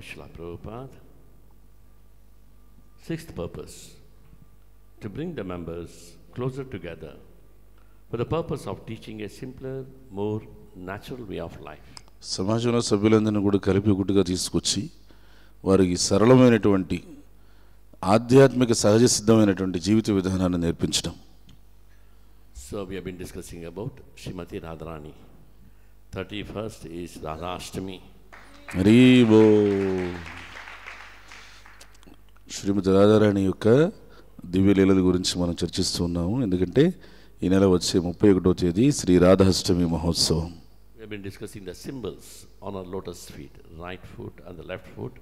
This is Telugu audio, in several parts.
Srila Prabhupada. Sixth purpose, to bring the members closer together for the purpose of teaching a simpler, more natural way of life. సమాజంలో సభ్యులందరినీ కూడా కలిపి ఒకటిగా తీసుకొచ్చి వారికి సరళమైనటువంటి ఆధ్యాత్మిక సహజ సిద్ధమైనటువంటి జీవిత విధానాన్ని నేర్పించడం. So we have been discussing about Srimati Radharani. 31st is Radhashtami. హరిబో. శ్రీమతి రాధారాణి యొక్క దివ్యలీలల గురించి మనం చర్చిస్తూ ఉన్నాము. ఎందుకంటే ఈ నెల వచ్చే 31వ తేదీ శ్రీ రాధాష్టమి మహోత్సవం. We have been discussing the symbols on our lotus feet, right foot and the left foot.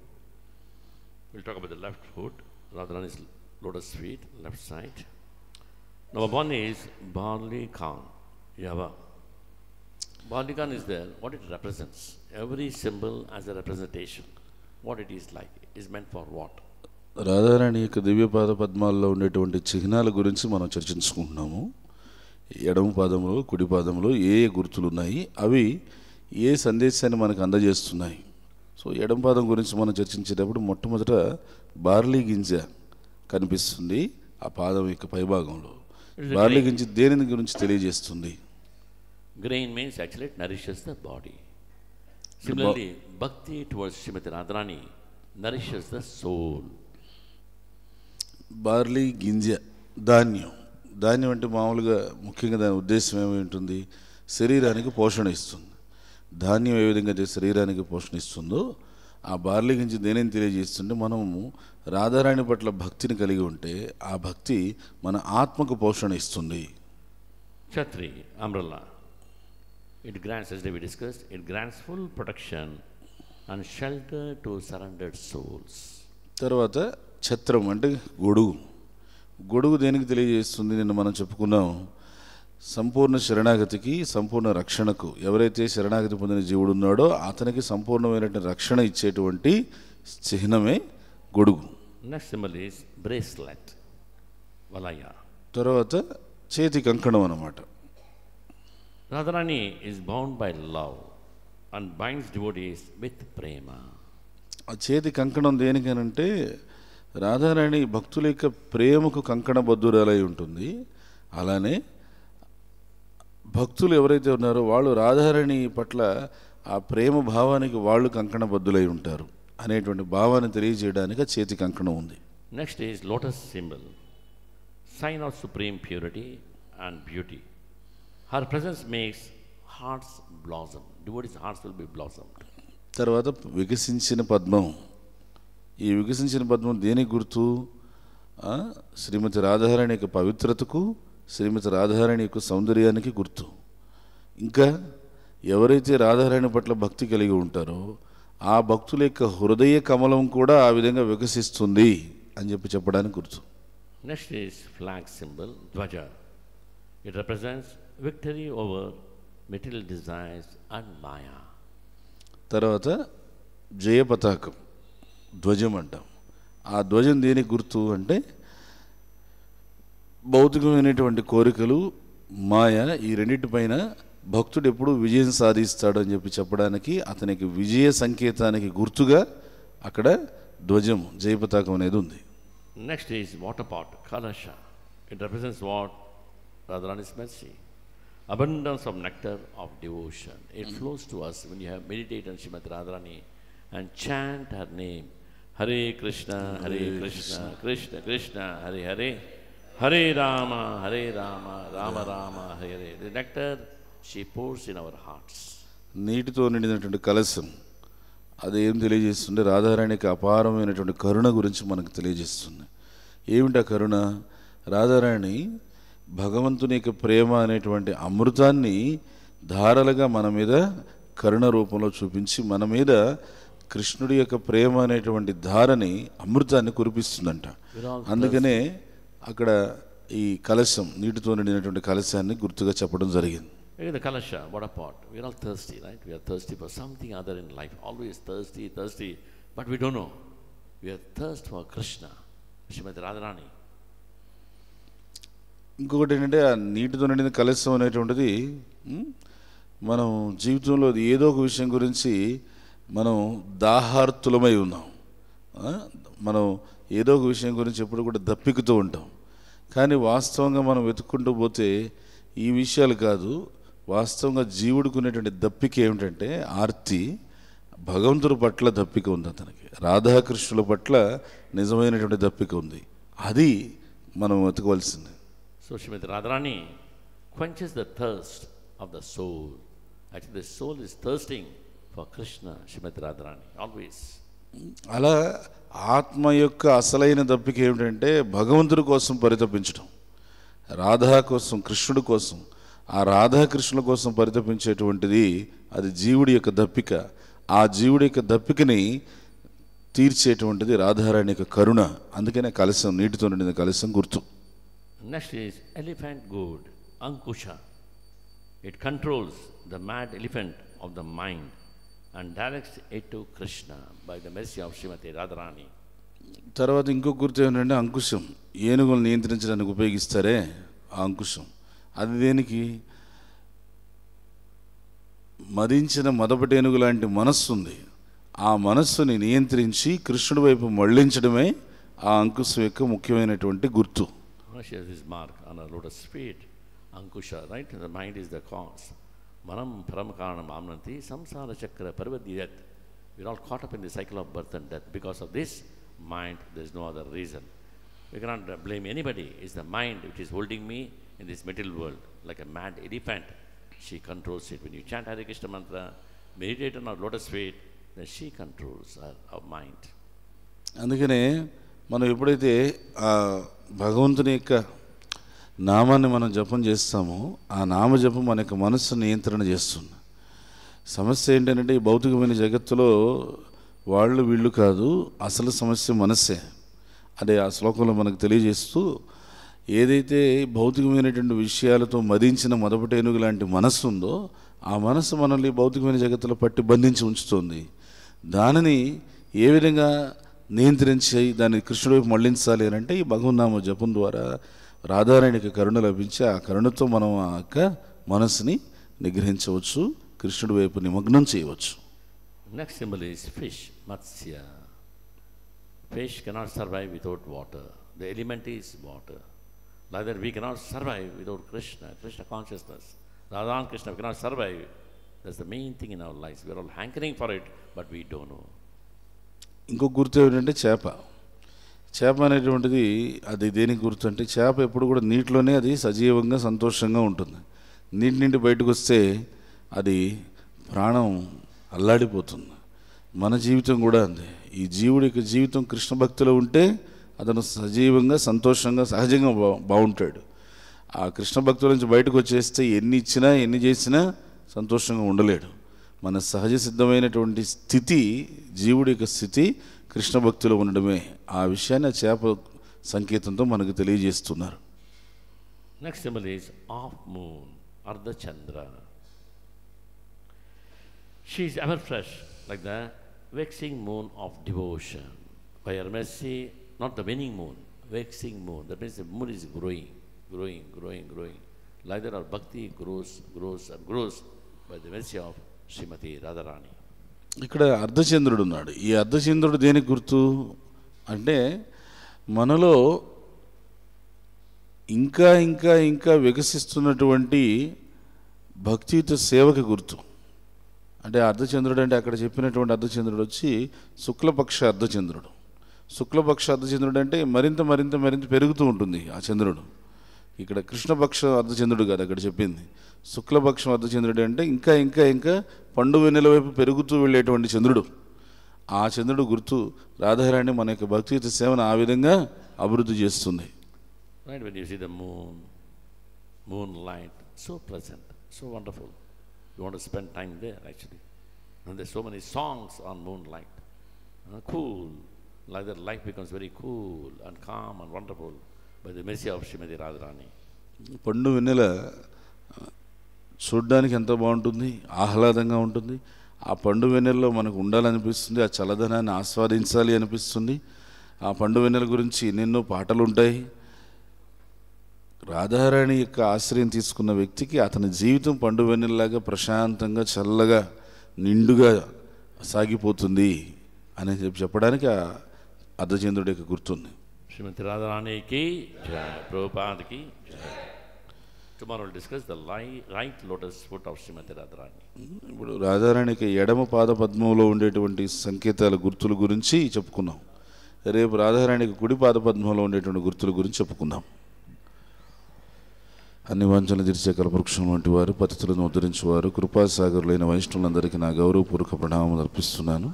We'll talk about the left foot, Radharani's lotus feet, left side. Number one is Barley Khan, Yava. Barley Khan is there, what it represents. Every symbol has a representation. What it is like, is meant for what. Radharani యొక్క దివ్యపాద పద్మాల్లో ఉండేటువంటి చిహ్నాల గురించి మనం చర్చించుకుంటున్నాము. ఎడమ పాదంలో కుడి పాదంలో ఏ ఏ గుర్తులు ఉన్నాయి, అవి ఏ సందేశాన్ని మనకు అందజేస్తున్నాయి. సో ఎడమ పాదం గురించి మనం చర్చించేటప్పుడు మొట్టమొదట బార్లీ గింజ కనిపిస్తుంది ఆ పాదం యొక్క పైభాగంలో. బార్లీ గింజ దేని గురించి తెలియజేస్తుంది? Grain means actually it nourishes the body. Similarly, bhakti towards Srimati Radharani nourishes the soul. Barley గింజ ధాన్యం. ధాన్యం అంటే మామూలుగా ముఖ్యంగా దాని ఉద్దేశం ఏమి ఉంటుంది? శరీరానికి పోషణ ఇస్తుంది. ధాన్యం ఏ విధంగా అయితే శరీరానికి పోషణ ఇస్తుందో ఆ బార్లీ గింజ దేనిని తెలియజేస్తుంటే మనము రాధారాణి పట్ల భక్తిని కలిగి ఉంటే ఆ భక్తి మన ఆత్మకు పోషణ ఇస్తుంది. Chhatri, umbrella. It grants, as we discussed, it grants full protection and shelter to surrendered souls. తర్వాత ఛత్రం అంటే గొడుగు. గొడుగు దేనికి తెలియజేస్తుంది? నిన్న మనం చెప్పుకున్నాం, సంపూర్ణ శరణాగతికి సంపూర్ణ రక్షణకు ఎవరైతే శరణాగతి పొందిన జీవుడు ఉన్నాడో అతనికి సంపూర్ణమైనటువంటి రక్షణ ఇచ్చేటువంటి చిహ్నమే గొడుగు. Next symbol is bracelet, Valaya. తర్వాత చేతి కంకణం అన్నమాట. Radharani is bound by love and binds devotees with prema. ఆ చేతి కంకణం దేనికనంటే రాధారాణి భక్తుల యొక్క ప్రేమకు కంకణబద్ధురాలై ఉంటుంది. అలానే భక్తులు ఎవరైతే ఉన్నారో వాళ్ళు రాధారాణి పట్ల ఆ ప్రేమ భావానికి వాళ్ళు కంకణబద్ధులై ఉంటారు అనేటువంటి భావాన్ని తెలియజేయడానికి ఆ చేతి కంకణం ఉంది. Next is lotus symbol, sign of supreme purity and beauty. Her presence makes hearts blossom. Devotees' hearts will be blossomed. తర్వాత వికసించిన పద్మం. ఈ వికసించిన పద్మం దేనికి గుర్తు? శ్రీమతి రాధారాణి యొక్క పవిత్రతకు, శ్రీమతి రాధారాణి యొక్క సౌందర్యానికి గుర్తు. ఇంకా ఎవరైతే రాధారాణి పట్ల భక్తి కలిగి ఉంటారో ఆ భక్తుల యొక్క హృదయ కమలం కూడా ఆ విధంగా వికసిస్తుంది అని చెప్పడానికి గుర్తు. Next is flag symbol, Dvaja. It represents victory over material desires and Maya. తర్వాత జయ పతాకం, ధ్వజం అంటాం. ఆ ధ్వజం దేనికి గుర్తు అంటే భౌతికమైనటువంటి కోరికలు, మాయ, ఈ రెండింటిపైన భక్తుడు ఎప్పుడు విజయం సాధిస్తాడు అని చెప్పడానికి అతనికి విజయ సంకేతానికి గుర్తుగా అక్కడ ధ్వజం జయ పతాకం అనేది ఉంది. Next is water pot, Kalasha. It represents what? Radharani's mercy. Abundance of nectar of devotion. It flows to us when you have meditated on Srimati Radharani and chant her name. Hare Krishna, Krishna Krishna, Hare Hare, Hare Rama, Rama Rama, Hare Hare. The nectar she pours in our hearts. నీటితో నిండినటువంటి కలశం అది ఏం తెలియజేస్తుంది? రాధారాణికి అపారమైనటువంటి కరుణ గురించి మనకు తెలియజేస్తుంది. ఏమిటా కరుణ? రాధారాణి భగవంతుని యొక్క ప్రేమ అనేటువంటి అమృతాన్ని ధారలుగా మన మీద కరుణ రూపంలో చూపించి మన మీద కృష్ణుడి యొక్క ప్రేమ అనేటువంటి ధారని అమృతాన్ని కురిపిస్తుందంట. అందుకనే అక్కడ ఈ కలశం, నీటితో నిండినటువంటి కలశాన్ని గుర్తుగా చెప్పడం జరిగింది. The Kalasha, what a pot. We are all thirsty, right? We are thirsty for something other in life. Always thirsty, but we don't know. We are thirsty for Krishna, Srimati Radharani. ఇంకొకటి ఏంటంటే ఆ నీటితో నిండిన కలశం అనేటువంటిది మనం జీవితంలో ఏదో ఒక విషయం గురించి మనం దాహార్తులమై ఉన్నాం. మనం ఏదో ఒక విషయం గురించి ఎప్పుడు కూడా దప్పికుతూ ఉంటాం. కానీ వాస్తవంగా మనం వెతుక్కుంటూ పోతే ఈ విషయాలు కాదు, వాస్తవంగా జీవుడికి ఉన్నటువంటి దప్పిక ఏమిటంటే ఆర్తి, భగవంతుడి పట్ల దప్పిక ఉంది అతనికి, రాధాకృష్ణుల పట్ల నిజమైనటువంటి దప్పిక ఉంది. అది మనం వెతకవలసింది. So Srimati Radharani quenches the thirst of the soul. Actually the soul is thirsting for Krishna, Srimati Radharani, always. అలా ఆత్మ యొక్క అసలైన దప్పిక ఏమిటంటే భగవంతుడి కోసం పరితపించడం, రాధా కోసం, కృష్ణుడి కోసం, ఆ రాధాకృష్ణుల కోసం పరితపించేటువంటిది అది జీవుడి యొక్క దప్పిక. ఆ జీవుడి యొక్క దప్పికని తీర్చేటువంటిది రాధారాణి యొక్క కరుణ. అందుకనే కలశం, నీటితో నిండిన కలశం గుర్తు. Next is elephant goad, Ankusha. It controls the mad elephant of the mind and directs it to Krishna by the mercy of Srimati Radharani. తర్వాత ఇంకొక గుర్తు ఏమిటంటే అంకుశం. ఏనుగులు నియంత్రించడానికి ఉపయోగిస్తారే ఆ అంకుశం, అది దేనికి? మదించిన మదపటి ఏనుగు లాంటి మనస్సు ఉంది. ఆ మనస్సుని నియంత్రించి కృష్ణుడి వైపు మళ్లించడమే ఆ అంకుశం యొక్క ముఖ్యమైనటువంటి గుర్తు. She has this mark on her lotus feet, Ankusha, right? The mind is the cause. Manam Paramakaranam Amnanti, Samsara Chakra Parvadiyat. We're all caught up in the cycle of birth and death. Because of this mind, there's no other reason. We cannot blame anybody. It's the mind which is holding me in this material world like a mad elephant. She controls it. When you chant Hare Krishna mantra, meditate on our lotus feet, then she controls our mind. అందుకనే మనం ఎప్పుడైతే ఆ భగవంతుని యొక్క నామాన్ని మనం జపం చేస్తామో ఆ నామజపం మన యొక్క మనస్సు నియంత్రణ చేస్తుంది. సమస్య ఏంటంటే ఈ భౌతికమైన జగత్తులో వాళ్ళు వీళ్ళు కాదు, అసలు సమస్య మనస్సే. అదే ఆ శ్లోకంలో మనకు తెలియజేస్తూ, ఏదైతే భౌతికమైనటువంటి విషయాలతో మదించిన మొదటి ఏనుగు లాంటి మనస్సు ఉందో ఆ మనస్సు మనల్ని భౌతికమైన జగత్తులో పట్టి బంధించి ఉంచుతుంది. దానిని ఏ విధంగా నియంత్రించి దాన్ని కృష్ణుడి వైపు మళ్లించాలి అని అంటే ఈ భగవన్నామ జపం ద్వారా రాధారాణికి కరుణ లభించి ఆ కరుణతో మనం ఆ యొక్క మనస్సుని నిగ్రహించవచ్చు, కృష్ణుడి వైపు నిమగ్నం చేయవచ్చు. Next symbol is fish, Matsya. Fish cannot survive without water. The element is water. Like that we cannot survive without Krishna, Krishna consciousness. Radha and Krishna cannot survive. That's the main thing in our lives. We are all hankering for it, but we don't know. ఇంకొక గుర్తు ఏమిటంటే చేప. చేప అనేటువంటిది అది దేనికి గుర్తు అంటే, చేప ఎప్పుడు కూడా నీటిలోనే అది సజీవంగా సంతోషంగా ఉంటుంది. నీటి నుండి బయటకు వస్తే అది ప్రాణం అల్లాడిపోతుంది. మన జీవితం కూడా అంతే. ఈ జీవుడి యొక్క జీవితం కృష్ణ భక్తిలో ఉంటే అతను సజీవంగా సంతోషంగా సహజంగా బాగుంటాడు. ఆ కృష్ణ భక్తుల నుంచి బయటకు వచ్చేస్తే ఎన్ని ఇచ్చినా ఎన్ని చేసినా సంతోషంగా ఉండలేడు. మన సహజ సిద్ధమైనటువంటి స్థితి, జీవుడి యొక్క స్థితి కృష్ణ భక్తిలో ఉండడమే. ఆ విషయాన్ని ఆ చేప సంకేతంతో మనకు తెలియజేస్తున్నారు. Next symbol is half moon, Ardha Chandra. She is ever fresh like the waxing moon of devotion. By her mercy, not the waning moon, waxing moon. That means the moon is growing, growing, growing, growing. Like that our bhakti grows, grows and grows by the mercy of Srimati Radharani. ఇక్కడ అర్ధచంద్రుడు ఉన్నాడు. ఈ అర్ధచంద్రుడు దేనికి గుర్తు అంటే మనలో ఇంకా ఇంకా ఇంకా వికసిస్తున్నటువంటి భక్తియుత సేవకి గుర్తు. అంటే అర్ధచంద్రుడు అంటే అక్కడ చెప్పినటువంటి అర్ధచంద్రుడు వచ్చి శుక్లపక్ష అర్ధచంద్రుడు. శుక్లపక్ష అర్ధచంద్రుడు అంటే మరింత మరింత మరింత పెరుగుతూ ఉంటుంది ఆ చంద్రుడు. ఇక్కడ కృష్ణపక్ష అర్ధచంద్రుడు కాదు అక్కడ చెప్పింది. శుక్లపక్షం అర్ధచంద్రుడు అంటే ఇంకా ఇంకా ఇంకా పండు వెన్నెల వైపు పెరుగుతూ వెళ్ళేటువంటి చంద్రుడు. ఆ చంద్రుడు గుర్తు. రాధారాణి మన యొక్క భక్తియుత సేవను ఆ విధంగా అభివృద్ధి చేస్తుంది. Right, when you see the moon, moonlight, so pleasant, so wonderful. You want to spend time there actually. And there's so many songs on moonlight. Cool. Like that life becomes very cool and calm and wonderful by the mercy of Srimati Radharani. పండు వెన్నెల చూడ్డానికి ఎంత బాగుంటుంది, ఆహ్లాదంగా ఉంటుంది. ఆ పండు వెన్నెలలో మనకు ఉండాలనిపిస్తుంది, ఆ చల్లదనాన్ని ఆస్వాదించాలి అనిపిస్తుంది. ఆ పండు వెన్నెల గురించి ఎన్నెన్నో పాటలు ఉంటాయి. రాధారాణి యొక్క ఆశ్రయం తీసుకున్న వ్యక్తికి అతని జీవితం పండు వెన్నెలలాగా ప్రశాంతంగా చల్లగా నిండుగా సాగిపోతుంది అని చెప్పడానికి ఆ అర్ధచంద్రుడి యొక్క గుర్తుంది. Srimati Radharani ki jai, Prabhupada ki jai. Tomorrow we'll discuss the right lotus foot of Srimati Radharani. ఇప్పుడు రాధారాణికి ఎడమ పాద పద్మంలో ఉండేటువంటి సంకేతాల గుర్తుల గురించి చెప్పుకున్నాం. రేపు రాధారాణికి కుడి పాద పద్మంలో ఉండేటువంటి గుర్తుల గురించి చెప్పుకుందాం. అన్ని వాంఛలు తీర్చే కల్పవృక్షం వంటి వారు, పతితులను ఉద్ధరించేవారు, కృపాసాగరులైన వైష్ణవులందరికీ నా గౌరవపూర్వక ప్రణామం అర్పిస్తున్నాను.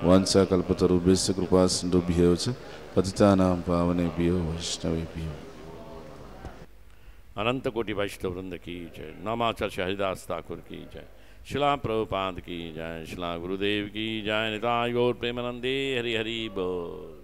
వాంఛా కల్పతరుభ్యశ్చ కృపా సింధుభ్యో చ పతితానాం పావనేభ్యో వైష్ణవేభ్యో. अनंत कोटि वैष्णव वृंद की जय. नामाचार्य हरिदास ठाकुर की जय. शिला प्रभुपाद की जय. शिला गुरुदेव की जय. निताय गौर प्रेमानंदे हरि हरि बोल.